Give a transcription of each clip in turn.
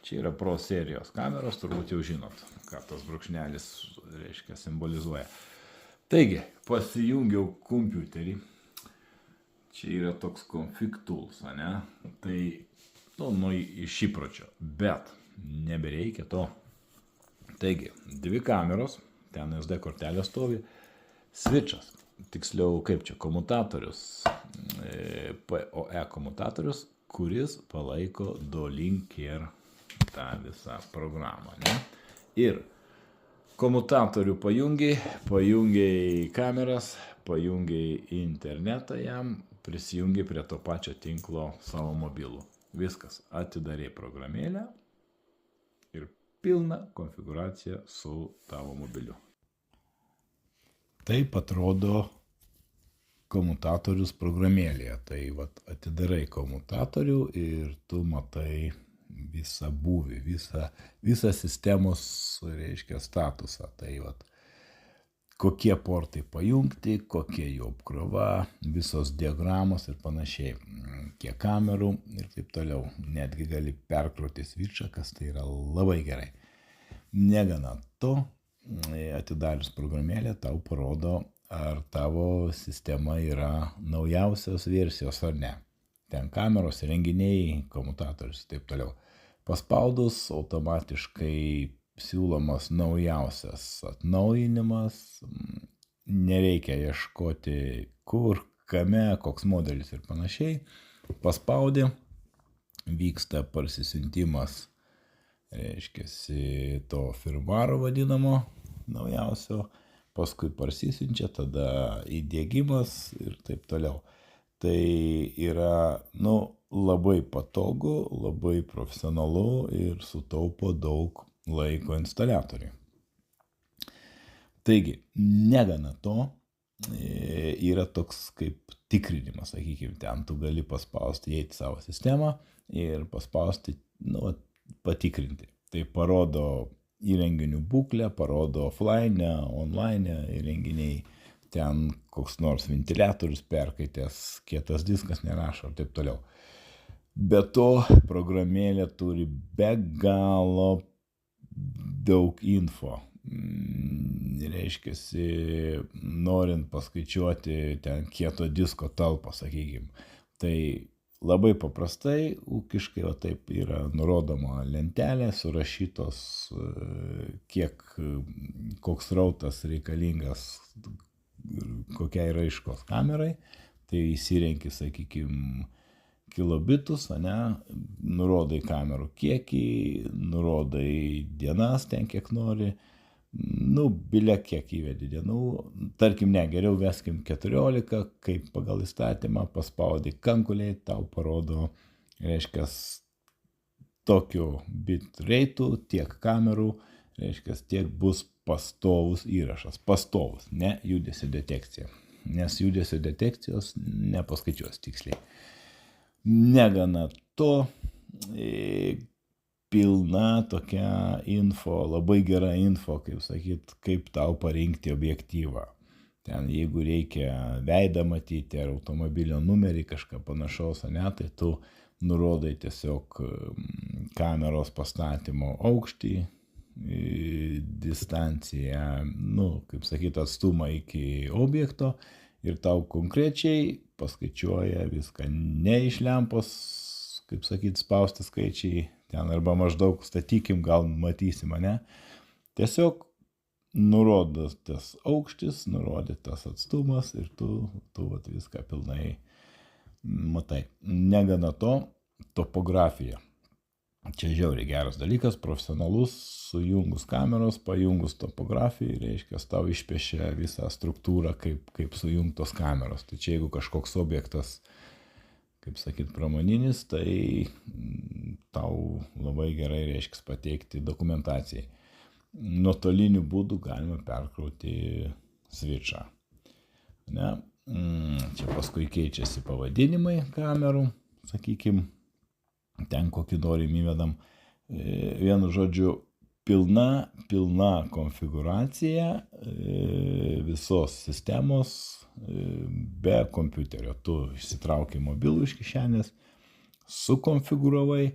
Čia yra Pro serijos kameros, turbūt jau žinot, ką tas brūkšnelis reiškia simbolizuoja. Taigi, pasijungiau kompiuterį. Čia yra toks config tools, ne? Tai, iš įpročio, bet nebereikia to. Taigi, 2 kameros, ten SD kortelė stovi, switchas, tiksliau kaip čia, komutatorius, PoE komutatorius, kuris palaiko D-Link ir tą visą programą, ne? Ir komutatorių pajungiai kameras, pajungiai internetą jam, prisijungiai prie to pačio tinklo savo mobilų. Viskas, atidarė programėlę ir pilna konfiguracija su tavo mobiliu. Taip atrodo komutatorius programėlėje. Tai vat, atidarai komutatorių ir tu matai visą būvį, visą sistemos, reiškia, statusą. Tai vat, kokie portai pajungti, kokie jų apkrova, visos diagramos ir panašiai, kiek kamerų ir taip toliau. Netgi gali perkrauti switchą, kas tai yra labai gerai. Negana to, atidarius programėlę tau parodo, ar tavo sistema yra naujausios versijos ar ne. Ten kameros, renginiai, komutatorius ir taip toliau. Paspaudus automatiškai siūlomas naujausias atnaujinimas, nereikia ieškoti kur, kame, koks modelis ir panašiai. Paspaudi, vyksta parsisiuntimas, reiškiasi to firmwaro vadinamo naujausio, paskui parsisiunčia, tada įdiegimas ir taip toliau. Tai yra, labai patogu, labai profesionalu ir sutaupo daug laiko instaliatoriui. Taigi, negana to, yra toks kaip tikrinimas, sakykime, ten tu gali paspausti, įeiti savo sistemą ir paspausti, patikrinti. Tai parodo įrenginių būklę, parodo offline, online įrenginiai, ten koks nors ventiliatorius perkaitęs, kietas diskas nerašo ir taip toliau. Be to, programėlė turi be galo daug info. Reiškiasi, norint paskaičiuoti ten kieto disko talpą, sakykime. Tai labai paprastai, ūkiškai, o taip yra nurodoma lentelė, surašytos, koks srautas reikalingas kokiai raiškos kamerai. Tai įsirenki, sakykime, kilobitus, nurodai kamerų kiekį, nurodai dienas ten kiek nori, bilia kiek įvedi dienų, tarkim, geriau veskim 14, kaip pagal įstatymą, paspaudi kankuliai, tau parodo, reiškia, tokiu bit reitų, tiek kamerų, reiškia, tiek bus pastovus įrašas, pastovus, ne judesio detekcija, nes judesio detekcijos nepaskaičiuos tiksliai. Negana to, pilna tokia info, labai gera info, kaip sakyt, kaip tau parinkti objektyvą. Ten, jeigu reikia veidą matyti ar automobilio numerį, kažką panašaus, tai tu nurodai tiesiog kameros pastatymo aukštį, distanciją, kaip sakyt, atstumą iki objekto ir tau konkrečiai paskaičiuoja viską, ne iš lempos, kaip sakyt, spausti skaičiai, ten arba maždaug statykim, gal matysim, tiesiog nurodytas aukštis, nurodytas atstumas ir tu viską pilnai matai. Negana to, topografija. Čia žiauriai geras dalykas, profesionalus, sujungus kameros, pajungus topografiją, reiškia, tau išpiešia visą struktūrą, kaip sujungtos kameros. Tai čia jeigu kažkoks objektas, kaip sakyt, pramoninis, tai tau labai gerai, reiškia, pateikti dokumentacijai. Nuotoliniu būdu galima perkrauti switchą. Čia paskui keičiasi pavadinimai kamerų, sakykime, ten kokį norim įvedam. Vienu žodžiu, pilna konfiguracija visos sistemos be kompiuterio. Tu išsitrauki mobilų iš kišenės, sukonfiguravai,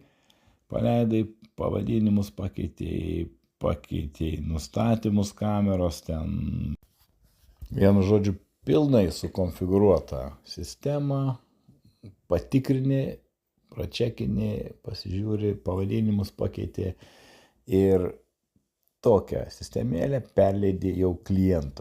paleidai pavadinimus, pakeitei nustatymus kameros, ten vienu žodžiu pilnai sukonfigūruota sistema, patikrini, pračekini, pasižiūri, pavadinimus pakeitė ir tokią sistemėlę perleidi jau klientui.